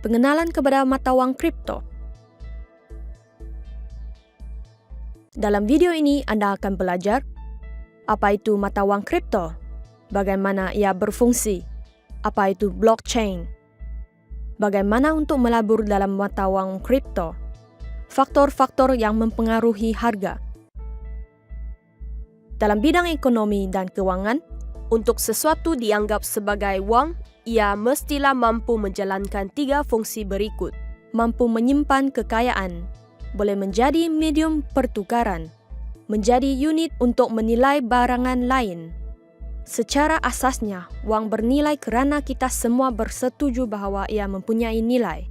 Pengenalan kepada mata wang kripto. Dalam video ini Anda akan belajar apa itu mata wang kripto, bagaimana ia berfungsi, apa itu blockchain, bagaimana untuk melabur dalam mata wang kripto, faktor-faktor yang mempengaruhi harga. Dalam bidang ekonomi dan keuangan, untuk sesuatu dianggap sebagai wang, ia mestilah mampu menjalankan 3 fungsi berikut. Mampu menyimpan kekayaan, boleh menjadi medium pertukaran, menjadi unit untuk menilai barangan lain. Secara asasnya, wang bernilai kerana kita semua bersetuju bahawa ia mempunyai nilai.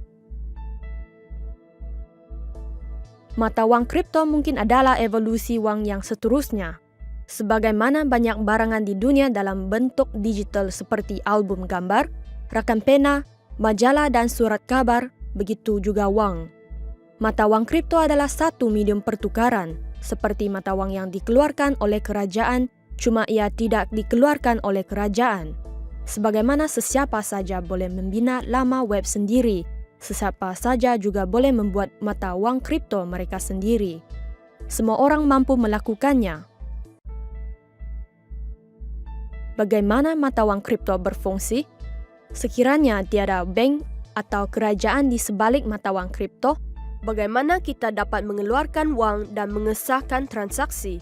Mata wang kripto mungkin adalah evolusi wang yang seterusnya. Sebagaimana banyak barangan di dunia dalam bentuk digital seperti album gambar, rakan pena, majalah dan surat kabar, begitu juga wang. Mata wang kripto adalah satu medium pertukaran, seperti mata wang yang dikeluarkan oleh kerajaan, cuma ia tidak dikeluarkan oleh kerajaan. Sebagaimana sesiapa saja boleh membina laman web sendiri, sesiapa saja juga boleh membuat mata wang kripto mereka sendiri. Semua orang mampu melakukannya. Bagaimana mata wang kripto berfungsi? Sekiranya tiada bank atau kerajaan di sebalik mata wang kripto, bagaimana kita dapat mengeluarkan wang dan mengesahkan transaksi?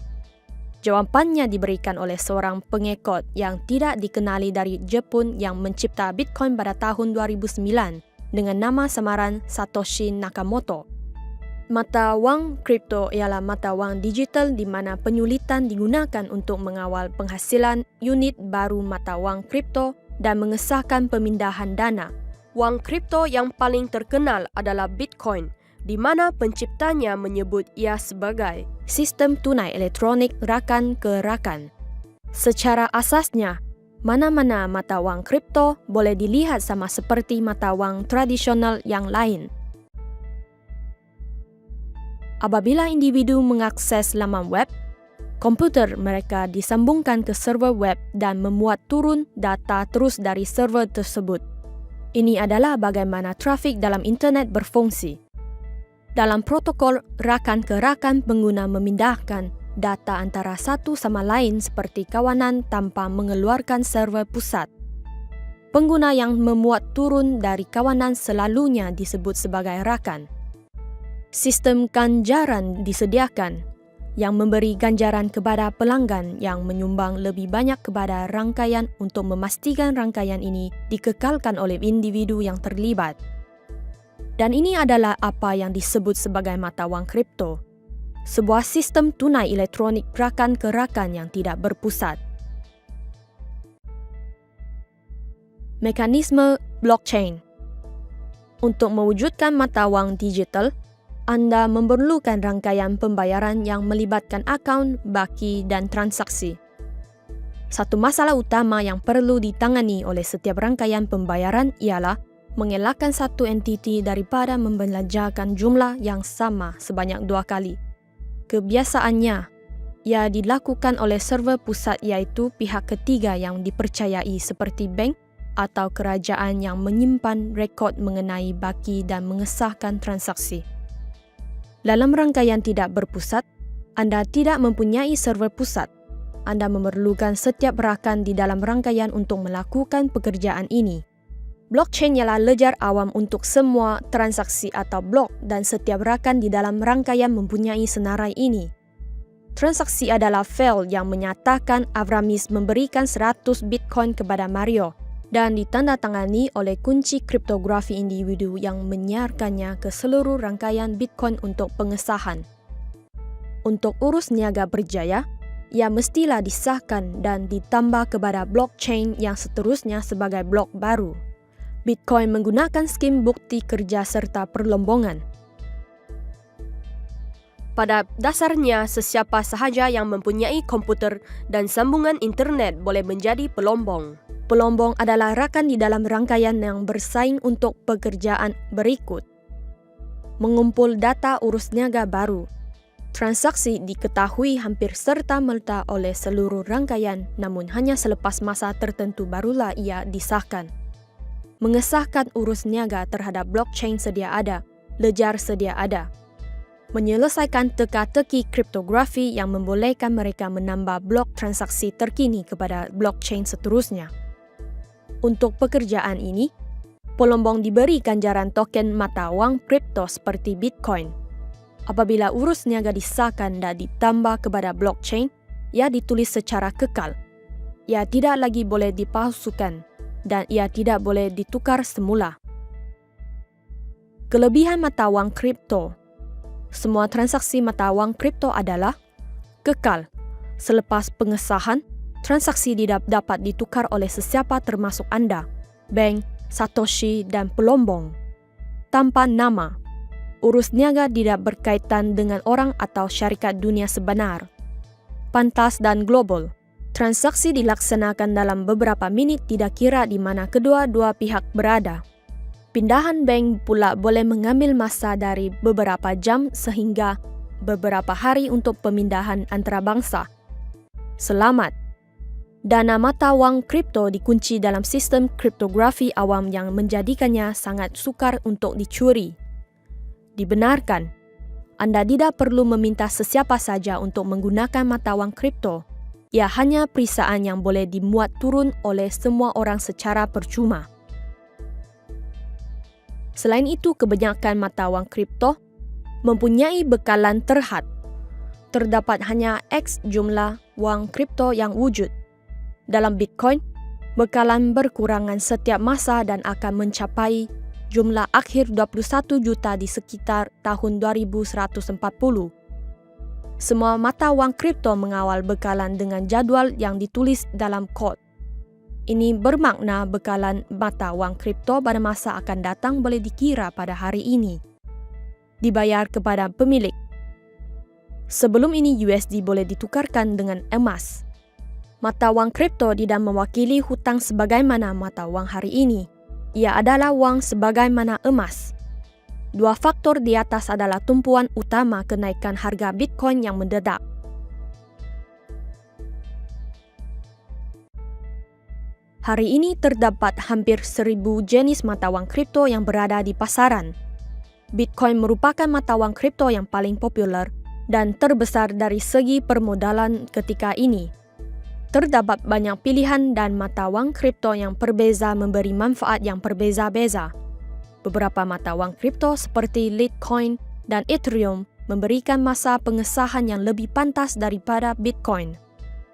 Jawapannya diberikan oleh seorang pengekor yang tidak dikenali dari Jepun yang mencipta Bitcoin pada tahun 2009 dengan nama samaran Satoshi Nakamoto. Mata wang kripto ialah mata wang digital di mana penyulitan digunakan untuk mengawal penghasilan unit baru mata wang kripto dan mengesahkan pemindahan dana. Wang kripto yang paling terkenal adalah Bitcoin, di mana penciptanya menyebut ia sebagai sistem tunai elektronik rakan ke rakan. Secara asasnya, mana-mana mata wang kripto boleh dilihat sama seperti mata wang tradisional yang lain. Apabila individu mengakses laman web, komputer mereka disambungkan ke server web dan memuat turun data terus dari server tersebut. Ini adalah bagaimana trafik dalam internet berfungsi. Dalam protokol rakan ke rakan, pengguna memindahkan data antara satu sama lain seperti kawanan tanpa mengeluarkan server pusat. Pengguna yang memuat turun dari kawanan selalunya disebut sebagai rakan. Sistem ganjaran disediakan yang memberi ganjaran kepada pelanggan yang menyumbang lebih banyak kepada rangkaian untuk memastikan rangkaian ini dikekalkan oleh individu yang terlibat. Dan ini adalah apa yang disebut sebagai mata wang kripto, sebuah sistem tunai elektronik rakan ke rakan yang tidak berpusat. Mekanisme blockchain. Untuk mewujudkan mata wang digital, Anda memerlukan rangkaian pembayaran yang melibatkan akaun, baki dan transaksi. Satu masalah utama yang perlu ditangani oleh setiap rangkaian pembayaran ialah mengelakkan satu entiti daripada membelanjakan jumlah yang sama sebanyak 2 kali. Kebiasaannya, ia dilakukan oleh server pusat iaitu pihak ketiga yang dipercayai seperti bank atau kerajaan yang menyimpan rekod mengenai baki dan mengesahkan transaksi. Dalam rangkaian tidak berpusat, Anda tidak mempunyai server pusat. Anda memerlukan setiap rakan di dalam rangkaian untuk melakukan pekerjaan ini. Blockchain ialah ledger awam untuk semua transaksi atau blok dan setiap rakan di dalam rangkaian mempunyai senarai ini. Transaksi adalah file yang menyatakan Avramis memberikan 100 Bitcoin kepada Mario dan ditandatangani oleh kunci kriptografi individu yang menyiarkannya ke seluruh rangkaian Bitcoin untuk pengesahan. Untuk urus niaga berjaya, ia mestilah disahkan dan ditambah kepada blockchain yang seterusnya sebagai blok baru. Bitcoin menggunakan skim bukti kerja serta perlombongan. Pada dasarnya, sesiapa sahaja yang mempunyai komputer dan sambungan internet boleh menjadi pelombong. Pelombong adalah rakan di dalam rangkaian yang bersaing untuk pekerjaan berikut. Mengumpul data urus niaga baru. Transaksi diketahui hampir serta-merta oleh seluruh rangkaian, namun hanya selepas masa tertentu barulah ia disahkan. mengesahkan urus niaga terhadap blockchain sedia ada, ledger sedia ada, menyelesaikan teka-teki kriptografi yang membolehkan mereka menambah blok transaksi terkini kepada blockchain seterusnya. Untuk pekerjaan ini, pelombong diberi ganjaran token mata wang kripto seperti Bitcoin. Apabila urus niaga disahkan dan ditambah kepada blockchain, ia ditulis secara kekal. Ia tidak lagi boleh dipalsukan dan ia tidak boleh ditukar semula. Kelebihan mata wang kripto. Semua transaksi mata wang kripto adalah kekal. Selepas pengesahan, transaksi tidak dapat ditukar oleh sesiapa termasuk Anda, bank, Satoshi dan pelombong. Tanpa nama, urus niaga tidak berkaitan dengan orang atau syarikat dunia sebenar. Pantas dan global. Transaksi dilaksanakan dalam beberapa minit tidak kira di mana kedua-dua pihak berada. Pindahan bank pula boleh mengambil masa dari beberapa jam sehingga beberapa hari untuk pemindahan antarabangsa. Selamat. Dana mata wang kripto dikunci dalam sistem kriptografi awam yang menjadikannya sangat sukar untuk dicuri. Dibenarkan, Anda tidak perlu meminta sesiapa saja untuk menggunakan mata wang kripto. Ia hanya perisaan yang boleh dimuat turun oleh semua orang secara percuma. Selain itu, kebanyakan mata wang kripto mempunyai bekalan terhad. Terdapat hanya X jumlah wang kripto yang wujud. Dalam Bitcoin, bekalan berkurangan setiap masa dan akan mencapai jumlah akhir 21 juta di sekitar tahun 2140. Semua mata wang kripto mengawal bekalan dengan jadual yang ditulis dalam kod. Ini bermakna bekalan mata wang kripto pada masa akan datang boleh dikira pada hari ini. Dibayar kepada pemilik. Sebelum ini USD boleh ditukarkan dengan emas. Mata wang kripto tidak mewakili hutang sebagaimana mata wang hari ini. Ia adalah wang sebagaimana emas. Dua faktor di atas adalah tumpuan utama kenaikan harga Bitcoin yang mendadak. Hari ini terdapat hampir 1,000 jenis mata wang kripto yang berada di pasaran. Bitcoin merupakan mata wang kripto yang paling populer dan terbesar dari segi permodalan ketika ini. Terdapat banyak pilihan dan mata wang kripto yang berbeza memberi manfaat yang berbeza-beza. Beberapa mata wang kripto seperti Litecoin dan Ethereum memberikan masa pengesahan yang lebih pantas daripada Bitcoin.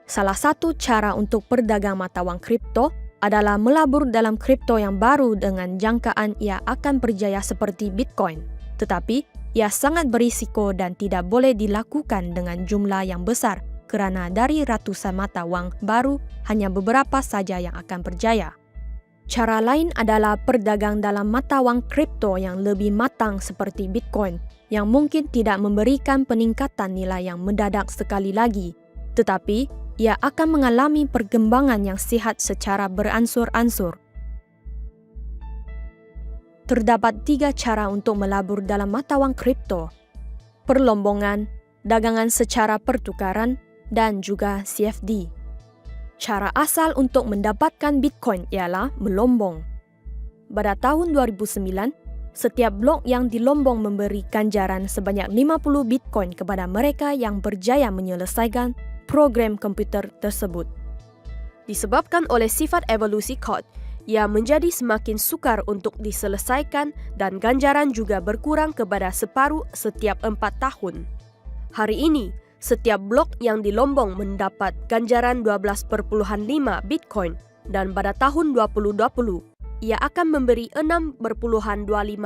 Salah satu cara untuk berdagang mata wang kripto adalah melabur dalam kripto yang baru dengan jangkaan ia akan berjaya seperti Bitcoin. Tetapi, ia sangat berisiko dan tidak boleh dilakukan dengan jumlah yang besar kerana dari ratusan mata wang baru, hanya beberapa saja yang akan berjaya. Cara lain adalah berdagang dalam mata wang kripto yang lebih matang seperti Bitcoin, yang mungkin tidak memberikan peningkatan nilai yang mendadak sekali lagi, tetapi ia akan mengalami perkembangan yang sihat secara beransur-ansur. Terdapat 3 cara untuk melabur dalam mata wang kripto: perlombongan, dagangan secara pertukaran, dan juga CFD. Cara asal untuk mendapatkan Bitcoin ialah melombong. Pada tahun 2009, setiap blok yang dilombong memberi ganjaran sebanyak 50 Bitcoin kepada mereka yang berjaya menyelesaikan program komputer tersebut. Disebabkan oleh sifat evolusi kod, ia menjadi semakin sukar untuk diselesaikan dan ganjaran juga berkurang kepada separuh setiap 4 tahun. Hari ini, setiap blok yang dilombong mendapat ganjaran 12,5 Bitcoin dan pada tahun 2020, ia akan memberi 6,25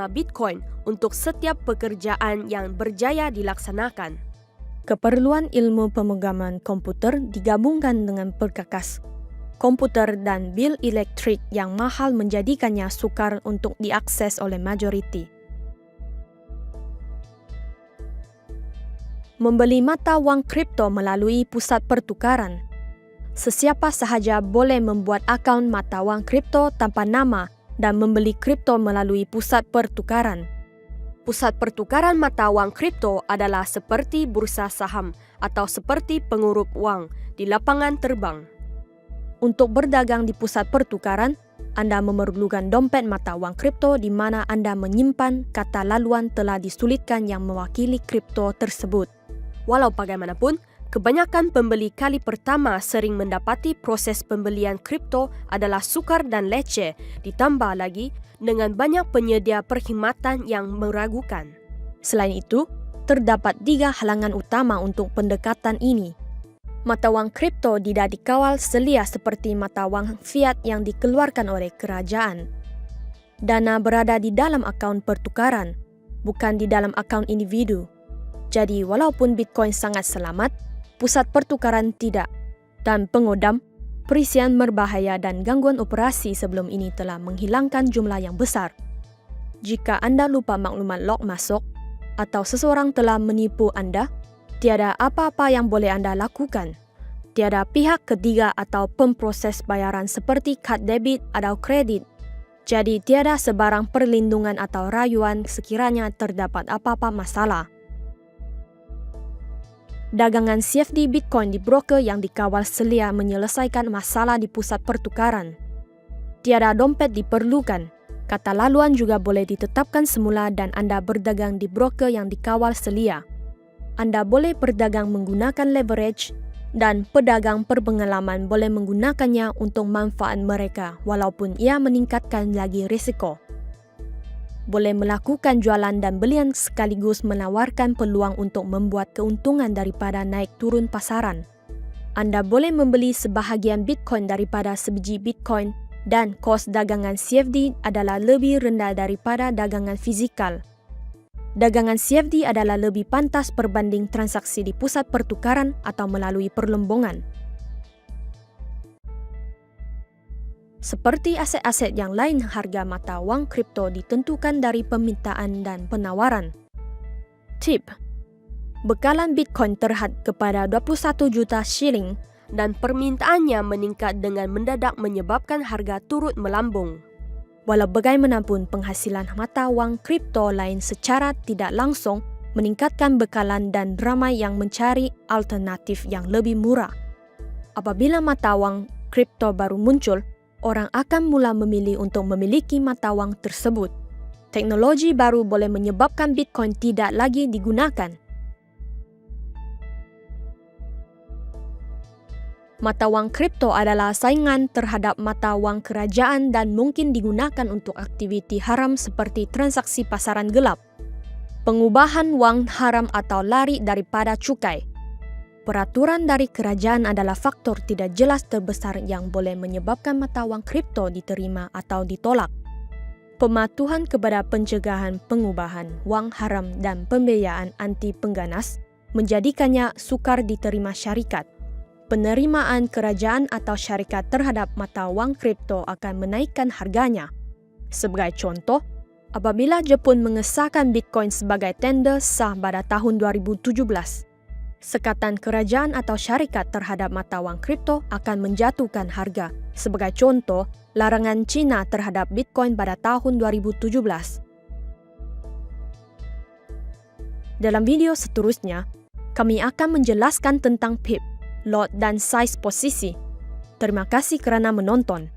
Bitcoin untuk setiap pekerjaan yang berjaya dilaksanakan. Keperluan ilmu pemrograman komputer digabungkan dengan perkakas komputer dan bil elektrik yang mahal menjadikannya sukar untuk diakses oleh majoriti. Membeli mata wang kripto melalui pusat pertukaran. Sesiapa sahaja boleh membuat akaun mata wang kripto tanpa nama dan membeli kripto melalui pusat pertukaran. Pusat pertukaran mata wang kripto adalah seperti bursa saham atau seperti pengurup wang di lapangan terbang. Untuk berdagang di pusat pertukaran, Anda memerlukan dompet mata wang kripto di mana Anda menyimpan kata laluan telah disulitkan yang mewakili kripto tersebut. Walau bagaimanapun, kebanyakan pembeli kali pertama sering mendapati proses pembelian kripto adalah sukar dan leceh, ditambah lagi dengan banyak penyedia perkhidmatan yang meragukan. Selain itu, terdapat 3 halangan utama untuk pendekatan ini. Mata wang kripto tidak dikawal selia seperti mata wang fiat yang dikeluarkan oleh kerajaan. Dana berada di dalam akaun pertukaran, bukan di dalam akaun individu. Jadi walaupun Bitcoin sangat selamat, pusat pertukaran tidak, dan pengodam, perisian berbahaya dan gangguan operasi sebelum ini telah menghilangkan jumlah yang besar. Jika Anda lupa maklumat log masuk atau seseorang telah menipu Anda, tiada apa-apa yang boleh Anda lakukan. Tiada pihak ketiga atau pemproses bayaran seperti kad debit atau kredit. Jadi tiada sebarang perlindungan atau rayuan sekiranya terdapat apa-apa masalah. Dagangan CFD Bitcoin di broker yang dikawal selia menyelesaikan masalah di pusat pertukaran. Tiada dompet diperlukan. Kata laluan juga boleh ditetapkan semula dan Anda berdagang di broker yang dikawal selia. Anda boleh berdagang menggunakan leverage dan pedagang berpengalaman boleh menggunakannya untuk manfaat mereka walaupun ia meningkatkan lagi risiko. Boleh melakukan jualan dan belian sekaligus menawarkan peluang untuk membuat keuntungan daripada naik turun pasaran. Anda boleh membeli sebahagian Bitcoin daripada sebiji Bitcoin dan kos dagangan CFD adalah lebih rendah daripada dagangan fizikal. Dagangan CFD adalah lebih pantas berbanding transaksi di pusat pertukaran atau melalui perlombongan. Seperti aset-aset yang lain, harga mata wang kripto ditentukan dari permintaan dan penawaran. Tip: bekalan Bitcoin terhad kepada 21 juta shilling dan permintaannya meningkat dengan mendadak menyebabkan harga turut melambung. Walau bagaimanapun, penghasilan mata wang kripto lain secara tidak langsung meningkatkan bekalan dan ramai yang mencari alternatif yang lebih murah. Apabila mata wang kripto baru muncul, orang akan mula memilih untuk memiliki mata wang tersebut. Teknologi baru boleh menyebabkan Bitcoin tidak lagi digunakan. Mata wang kripto adalah saingan terhadap mata wang kerajaan dan mungkin digunakan untuk aktiviti haram seperti transaksi pasaran gelap, pengubahan wang haram atau lari daripada cukai. Peraturan dari kerajaan adalah faktor tidak jelas terbesar yang boleh menyebabkan mata wang kripto diterima atau ditolak. Pematuhan kepada pencegahan pengubahan wang haram dan pembiayaan anti pengganas menjadikannya sukar diterima syarikat. Penerimaan kerajaan atau syarikat terhadap mata wang kripto akan menaikkan harganya. Sebagai contoh, apabila Jepun mengesahkan Bitcoin sebagai tender sah pada tahun 2017, sekatan kerajaan atau syarikat terhadap mata wang kripto akan menjatuhkan harga. Sebagai contoh, larangan China terhadap Bitcoin pada tahun 2017. Dalam video seterusnya, kami akan menjelaskan tentang pip, lot dan size posisi. Terima kasih kerana menonton.